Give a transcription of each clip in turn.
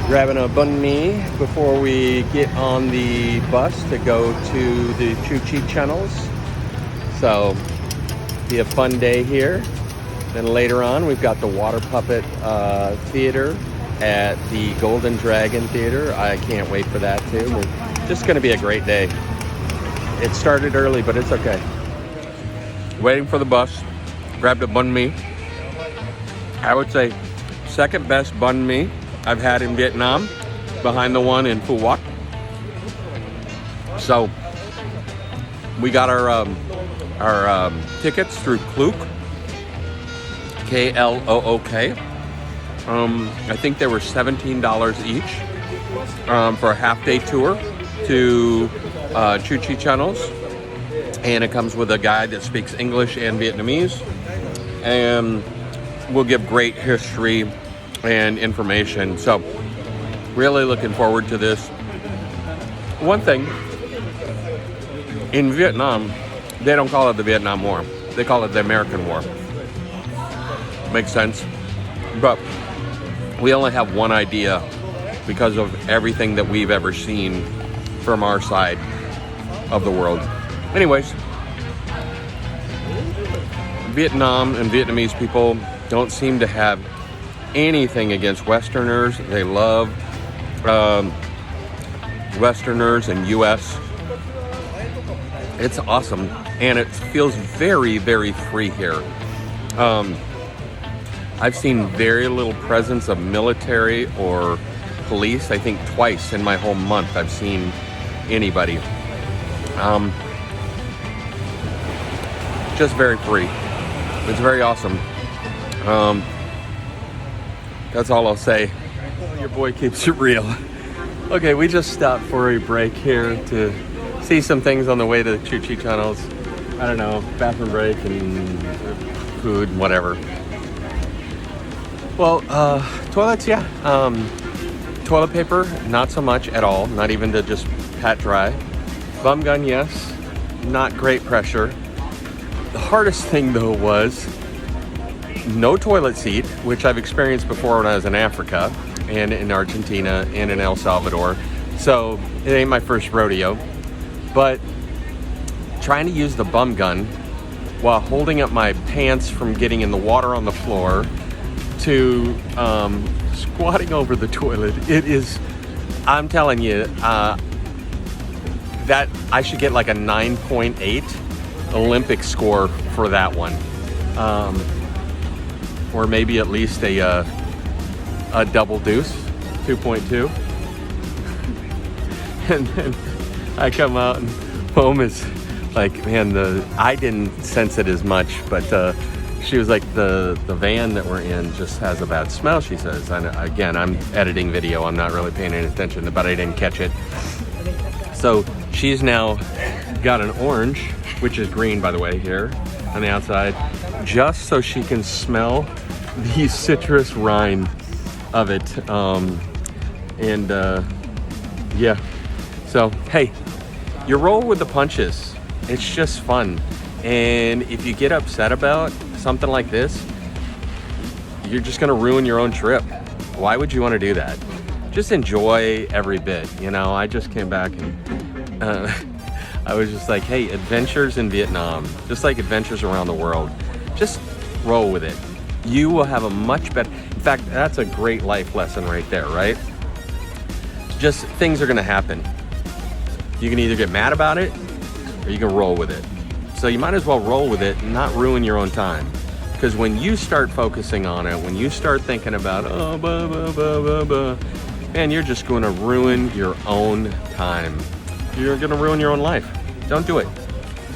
Grabbing a banh mi before we get on the bus to go to the Chu Chi Channels. So, be a fun day here. Then later on, we've got the Water Puppet Theater at the Golden Dragon Theater. I can't wait for that too. It's just going to be a great day. It started early, but it's okay. Waiting for the bus. Grabbed a banh mi. I would say second best banh mi I've had in Vietnam, behind the one in Phu Quoc. So we got our tickets through Klook, K-L-O-O-K. I think they were $17 each for a half-day tour to Chu Chi Channels, and it comes with a guide that speaks English and Vietnamese, and we'll give great history and information. So really looking forward to this. One thing, in Vietnam, they don't call it the Vietnam War. They call it the American War. Makes sense. But we only have one idea because of everything that we've ever seen from our side of the world. Anyways, Vietnam and Vietnamese people don't seem to have anything against Westerners. They love Westerners and US. It's awesome, and it feels very, very free here. I've seen very little presence of military or police. I think twice in my whole month I've seen anybody. Just very free. It's very awesome. That's all I'll say. Your boy keeps it real. Okay, we just stopped for a break here to see some things on the way to the Chu Chi Channels. I don't know, bathroom break and food, whatever. Well, toilets, yeah. Toilet paper, not so much at all. Not even to just pat dry. Bum gun, yes. Not great pressure. The hardest thing though was no toilet seat, which I've experienced before when I was in Africa and in Argentina and in El Salvador. So it ain't my first rodeo. But trying to use the bum gun while holding up my pants from getting in the water on the floor to squatting over the toilet, it is, I'm telling you, that I should get like a 9.8 Olympic score for that one. Or maybe at least a double deuce, 2.2. And then I come out and home is like, man, I didn't sense it as much, but she was like, the van that we're in just has a bad smell, she says. And again, I'm editing video, I'm not really paying any attention, but I didn't catch it. So she's now got an orange, which is green, by the way, here on the outside, just so she can smell the citrus rind of it. Yeah. So, hey, you roll with the punches. It's just fun. And if you get upset about something like this, you're just gonna ruin your own trip. Why would you want to do that? Just enjoy every bit. You know, I just came back and I was just like, hey, adventures in Vietnam, just like adventures around the world, just roll with it. You will have a much better, in fact, that's a great life lesson right there, right? Just things are gonna happen. You can either get mad about it or you can roll with it. So you might as well roll with it and not ruin your own time. Because when you start focusing on it, when you start thinking about, oh, blah, blah, blah, blah, blah, man, you're just gonna ruin your own time. You're gonna ruin your own life. Don't do it.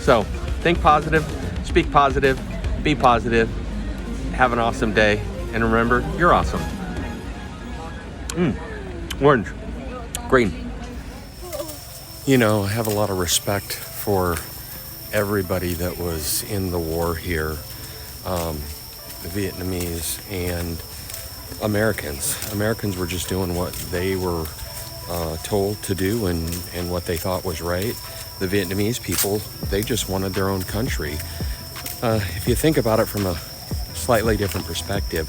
So think positive, speak positive, be positive, have an awesome day, and remember, you're awesome. Orange, green. You know, I have a lot of respect for everybody that was in the war here, the Vietnamese and Americans. Americans were just doing what they were told to do and what they thought was right. The Vietnamese people, they just wanted their own country. If you think about it from a slightly different perspective,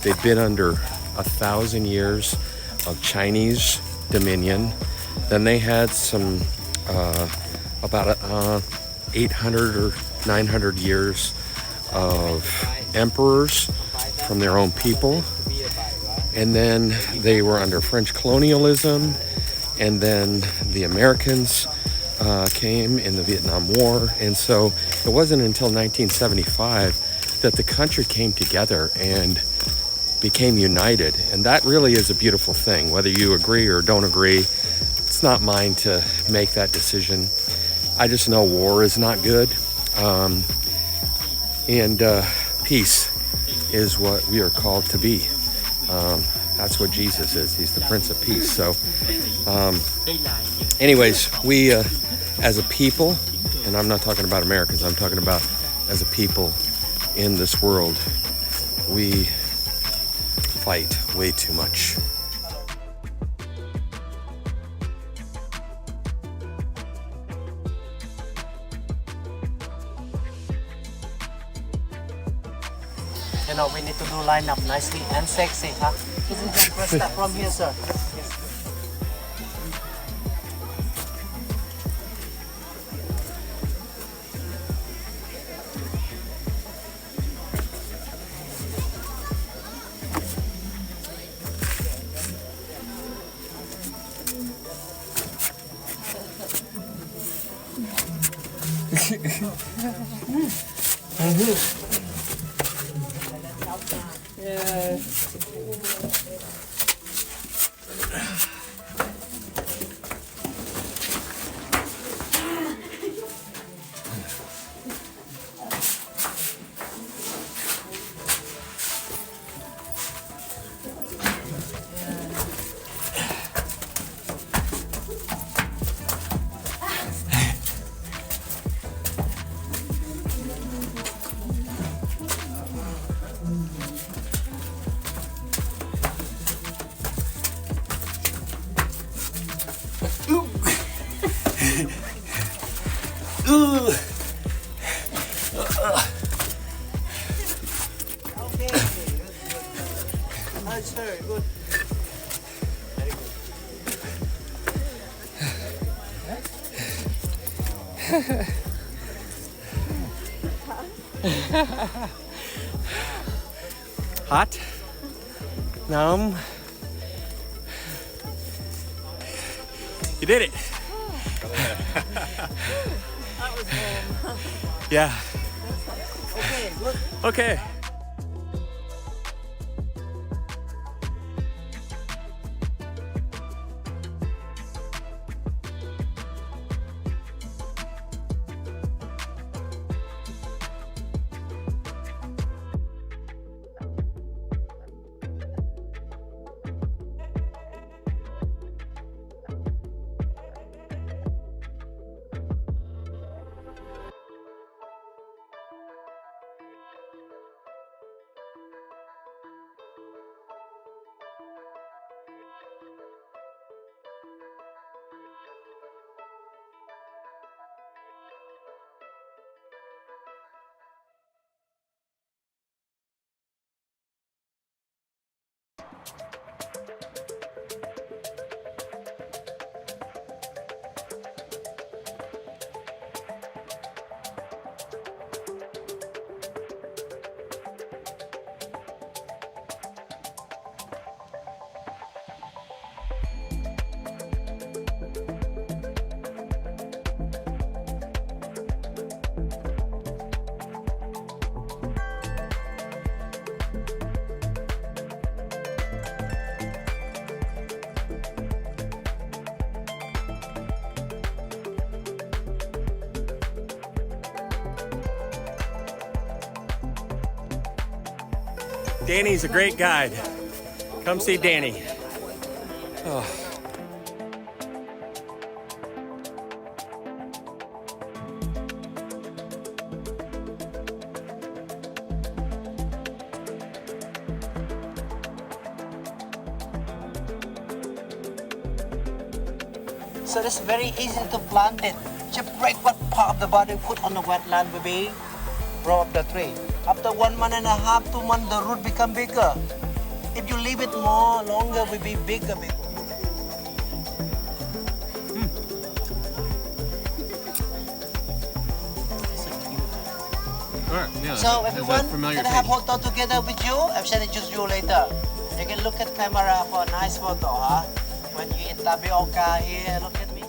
they've been under 1,000 years of Chinese dominion. Then they had some about 800 or 900 years of emperors from their own people. And then they were under French colonialism. And then the Americans came in the Vietnam War. And so it wasn't until 1975 that the country came together and became united. And that really is a beautiful thing. Whether you agree or don't agree, it's not mine to make that decision. I just know war is not good. And peace is what we are called to be. That's what Jesus is. He's the Prince of Peace. So anyways, we as a people, and I'm not talking about Americans, I'm talking about as a people in this world, we fight way too much. You know, we need to do line up nicely and sexy, huh? Isn't that press that from here, sir? Yes. That's very good. Very good. Hot? Numb? You did it. That was warm. Yeah. Okay, good. Okay. Danny's a great guide. Come see Danny. Oh. So it's very easy to plant it. Just break what part of the body put on the wetland, baby. Grow up the tree. After 1 month and a half, 2 months, the root become bigger. If you leave it more longer, will be bigger. Alright, yeah. So everyone can have photo together with you. I'm sending it to you later. You can look at camera for a nice photo, huh? When you eat tapioca here, look at me.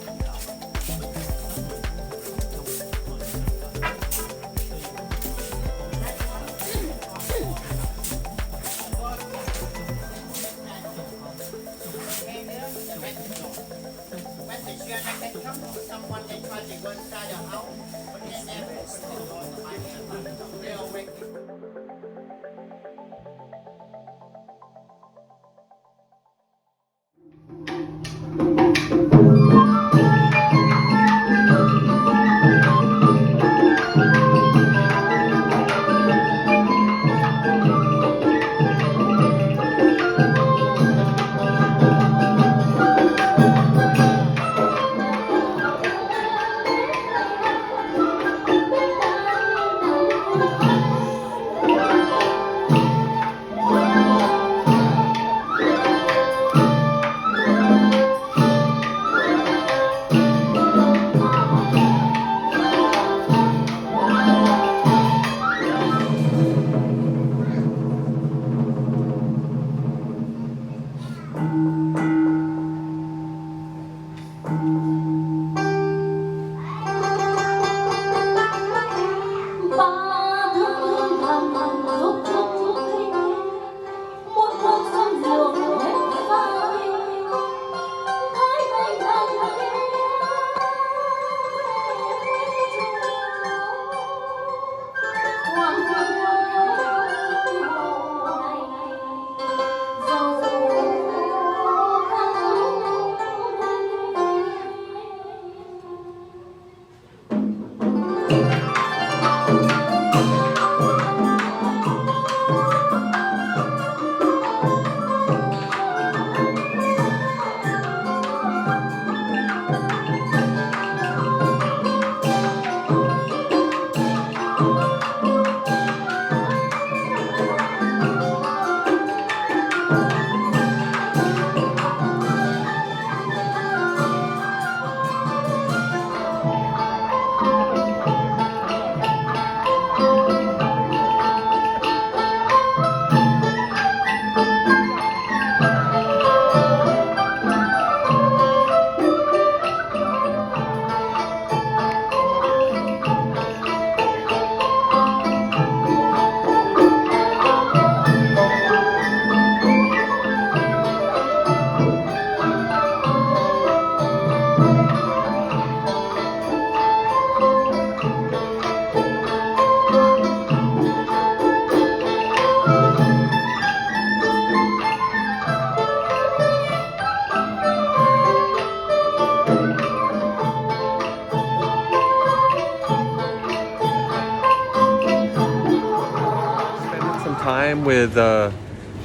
Time with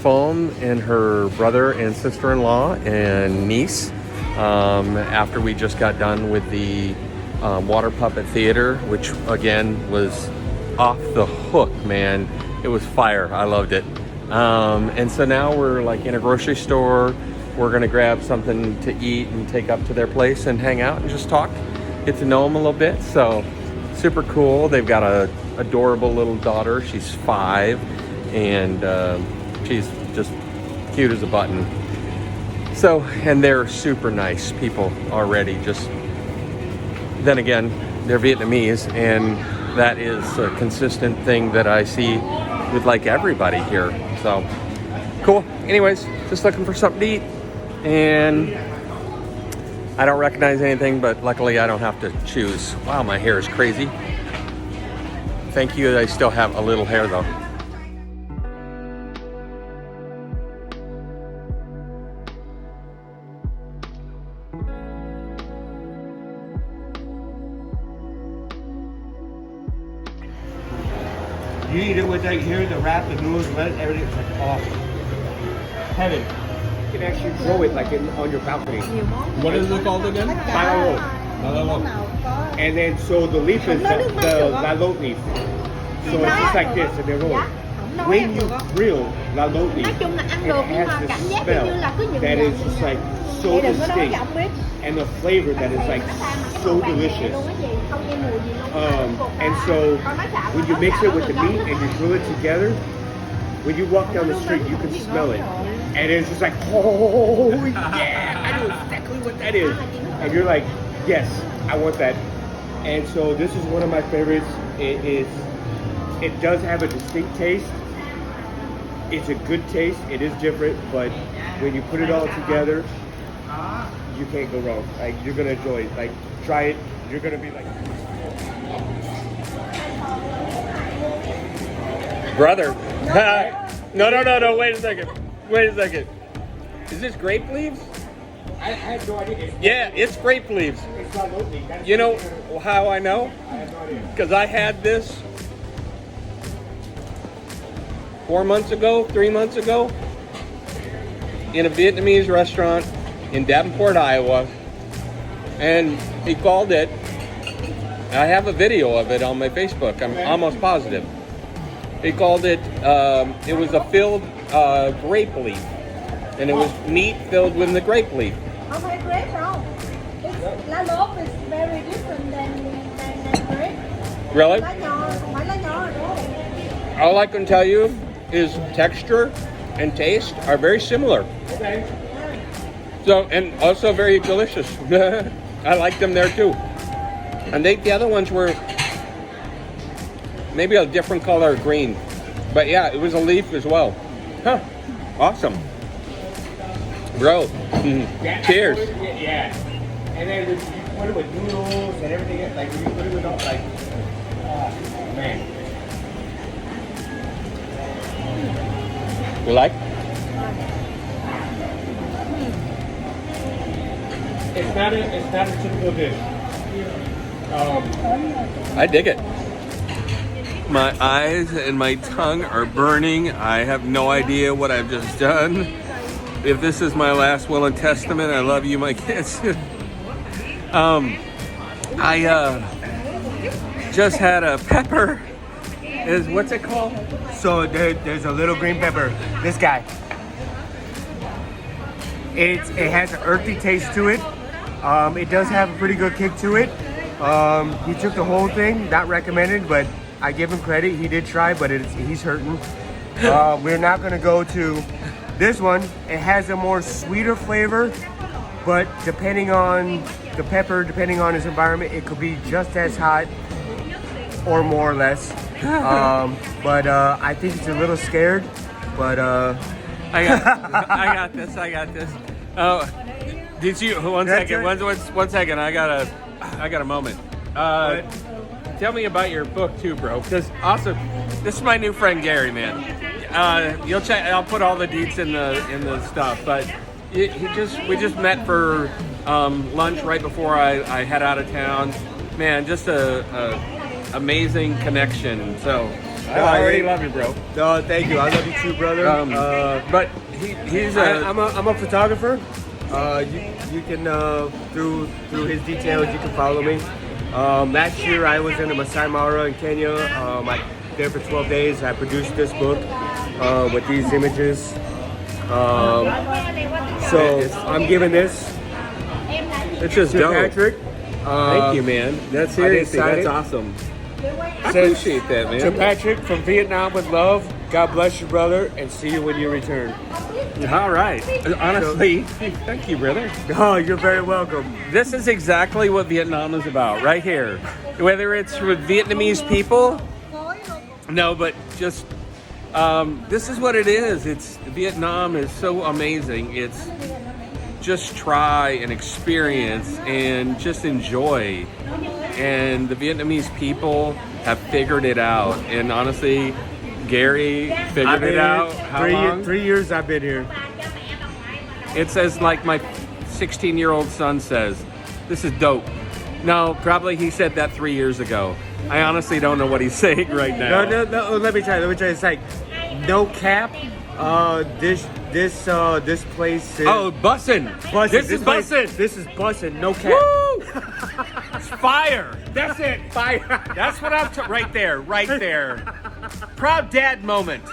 Foam and her brother and sister-in-law and niece after we just got done with the water puppet theater, which again was off the hook, man. It was fire. I loved it. And so now we're like in a grocery store. We're gonna grab something to eat and take up to their place and hang out and just talk, get to know them a little bit. So super cool. They've got a adorable little daughter. She's 5. And she's just cute as a button. So, and they're super nice people already. Just then again, they're Vietnamese, and that is a consistent thing that I see with like everybody here. So cool. Anyways, just looking for something to eat, and I don't recognize anything, but luckily I don't have to choose. Wow, my hair is crazy. Thank you. I still have a little hair though. You eat it with like here, the wrap, the noodles, everything. It's like awesome. Heaven. You can actually grow it like on your balcony. What is it called again? Malalo. And then so the leaf is the lalo leaf. So it's just like this, and they roll. When you grill lalo leaf, it has this smell that is just like so distinct, and the flavor that is like so delicious. And so when you mix it with the meat and you grill it together, when you walk down the street, you can smell it. And it's just like, oh, yeah, I know exactly what that is. And you're like, yes, I want that. And so this is one of my favorites. It does have a distinct taste. It's a good taste. It is different, but when you put it all together, you can't go wrong. Like, you're gonna enjoy it. Like, try it. You're gonna be like, brother. No. Wait a second. Is this grape leaves? I had no idea. Yeah, it's grape leaves. It's not lonely. You know how I know? I have no idea. Because I had this 3 months ago, in a Vietnamese restaurant in Davenport, Iowa. And he called it, I have a video of it on my Facebook, I'm almost positive. He called it, it was a filled grape leaf. And it was meat filled with the grape leaf. Không phải grape đâu. Lá lốt is very different than grape. Really? Lá nho, không phải lá nho đâu. All I can tell you is texture and taste are very similar. Okay. So, and also very delicious. I like them there too. I think the other ones were maybe a different color of green. But yeah, it was a leaf as well. Huh. Awesome. Bro, Yeah, cheers. Yeah. And then you put it with noodles and everything. Like, when you put it with all, like, man. You like? It's not a typical dish. I dig it. My eyes and my tongue are burning. I have no idea what I've just done. If this is my last will and testament, I love you, my kids. I just had a pepper. What's it called? So there's a little green pepper. This guy. It has an earthy taste to it. It does have a pretty good kick to it. He took the whole thing, not recommended, but I give him credit. He did try, but he's hurting. We're not gonna go to this one. It has a more sweeter flavor, but depending on the pepper, depending on his environment, it could be just as hot or more or less. But I think it's a little scared. But I got this. Oh, did you? One second. One second. I got a moment. Tell me about your book too, bro. Because also, this is my new friend Gary, man. You'll check. I'll put all the deets in the stuff. But we just met for lunch right before I head out of town. Man, just a amazing connection. So I already love you, bro. no, thank you. I love you too, brother. But he's I'm a photographer. You can through his details you can follow me. Last year I was in the Masai Mara in Kenya. I there for 12 days. I produced this book with these images. So I'm giving this it's just to dope. Patrick. Thank you, man. That's seriously, excited. that's awesome. I appreciate that, man. To Patrick from Vietnam with love. God bless you, brother, and see you when you return. All right. Honestly, thank you, brother. Oh, you're very welcome. This is exactly what Vietnam is about, right here. Whether it's with Vietnamese people, no, but just this is what it is. Vietnam is so amazing. It's just try and experience and just enjoy. And the Vietnamese people have figured it out. And honestly, Gary figured it out. How long? 3 years I've been here. It says, like my 16-year-old son says, this is dope. No, probably he said that 3 years ago. I honestly don't know what he's saying right now. No, let me try. It's like, no cap. This place is... Oh, bussin'. This is bussin'. This is bussin', no cap. Woo! It's fire. That's it. Fire. That's what I'm right there. Proud dad moment.